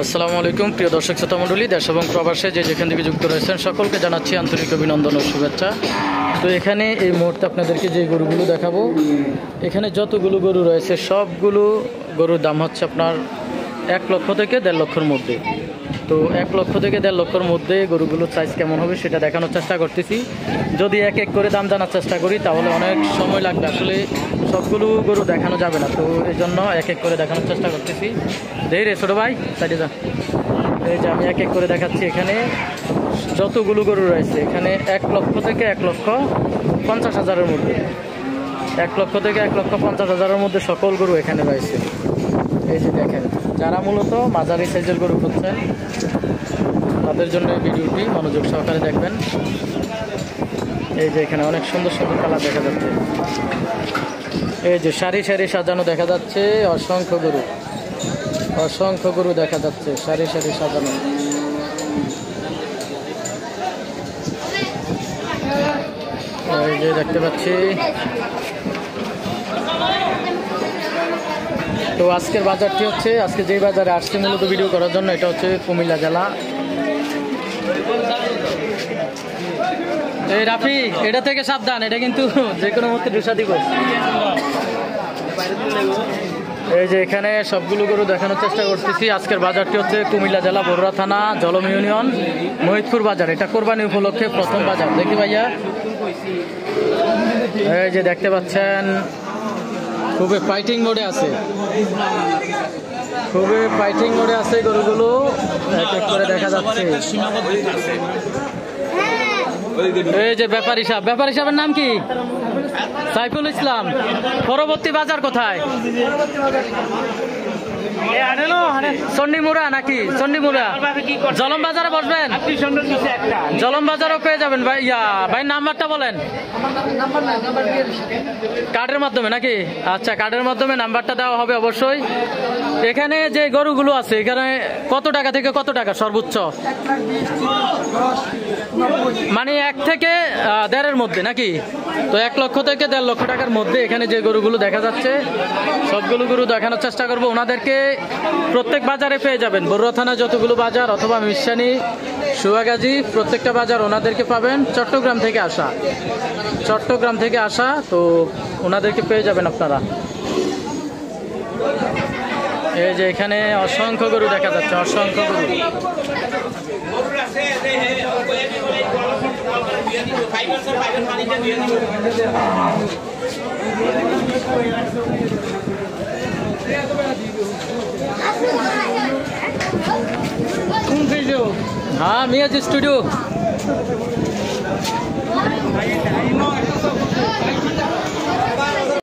আসসালামু আলাইকুম প্রিয় দর্শক শ্রোতা মণ্ডলী, দেশ এবং প্রবাসে যে যেখান থেকে যুক্ত রয়েছেন সকলকে জানাচ্ছি আন্তরিক অভিনন্দন ও শুভেচ্ছা। তো এখানে এই মুহূর্তে আপনাদেরকে যে গরুগুলো দেখাবো, এখানে যতগুলো গরু রয়েছে সবগুলো গরুর দাম হচ্ছে আপনার 1 লক্ষ থেকে 1.5 লক্ষের মধ্যে। তো 1 লক্ষ থেকে 1.5 লক্ষের মধ্যে গরুগুলোর সাইজ কেমন হবে সেটা দেখানোর চেষ্টা করতেছি। যদি এক এক করে দাম জানার চেষ্টা করি তাহলে অনেক সময় লাগবে, আসলে সবগুলো গরু দেখানো যাবে না। তো এই জন্য এক এক করে দেখানোর চেষ্টা করতেছি। দেই রে ছোটো ভাই, সাইডে যা। এই যে আমি এক এক করে দেখাচ্ছি। এখানে যতগুলো গরু রয়েছে এখানে 1 লক্ষ থেকে 1,50,000-এর মধ্যে, 1 লক্ষ থেকে 1,50,000-এর মধ্যে সকল গরু এখানে রয়েছে। এই যে দেখেন, যারা মূলত মাঝারি সাইজের গরু খুঁজছেন তাদের জন্য এই ভিডিওটি মনোযোগ সহকারে দেখবেন। এই যে এখানে অনেক সুন্দর সুন্দর কালার দেখা যাচ্ছে। এই যে সারি সারি সাজানো দেখা যাচ্ছে, অসংখ্য গরু দেখা যাচ্ছে সারি সারি সাজানো। এই যে দেখতে পাচ্ছি। তো আজকের বাজারটি হচ্ছে, আজকে যেই বাজারে আসছে মূলত ভিডিও করার জন্য, এটা হচ্ছে কুমিল্লা জেলা। এই রাফি, এটা থেকে সাবধান, এটা কিন্তু যে কোনো মুহূর্তে ঢুসা দিব। এই যে এখানে সবগুলো গরু দেখানোর চেষ্টা করতেছি। আজকের বাজারটি হচ্ছে কুমিল্লা জেলা বরুড়া থানা জলম ইউনিয়ন মহিদপুর বাজার। এটা কোরবানি উপলক্ষে প্রথম বাজার। দেখি ভাইয়া, এই যে দেখতে পাচ্ছেন খুবই ফাইটিং মোডে আছে, গরুগুলো এক এক করে দেখা যাচ্ছে। এই যে ব্যাপারী সাহেবের নাম কি? সাইফুল ইসলাম। পরবর্তী বাজার কোথায়? চন্ডিমুড়া নাকি? চন্ডিমুড়া জলম বাজারে বসবেন? জলম বাজারও পেয়ে যাবেন ভাই। ভাই নাম্বারটা বলেন। কার্ডের মাধ্যমে নাকি? আচ্ছা, কার্ডের মাধ্যমে নাম্বারটা দেওয়া হবে অবশ্যই। এখানে যে গরুগুলো আছে এখানে কত টাকা থেকে কত টাকা সর্বোচ্চ? মানে 1 থেকে 1.5-এর মধ্যে নাকি? তো 1 লক্ষ থেকে 1.5 লক্ষ টাকার মধ্যে এখানে যে গরুগুলো দেখা যাচ্ছে সবগুলো গরু দেখানোর চেষ্টা করবো। ওনাদেরকে প্রত্যেক বাজারে পেয়ে যাবেন, বরুড়া থানা যতগুলো বাজার অথবা মিশানি, সুয়াগাজী, প্রত্যেকটা বাজার ওনাদেরকে পাবেন। চট্টগ্রাম থেকে আসা, তো ওনাদেরকে পেয়ে যাবেন আপনারা। এই যে এখানে অসংখ্য গরু দেখা যাচ্ছে, অসংখ্য গরু। হ্যাঁ, মিয়াজ স্টুডিও।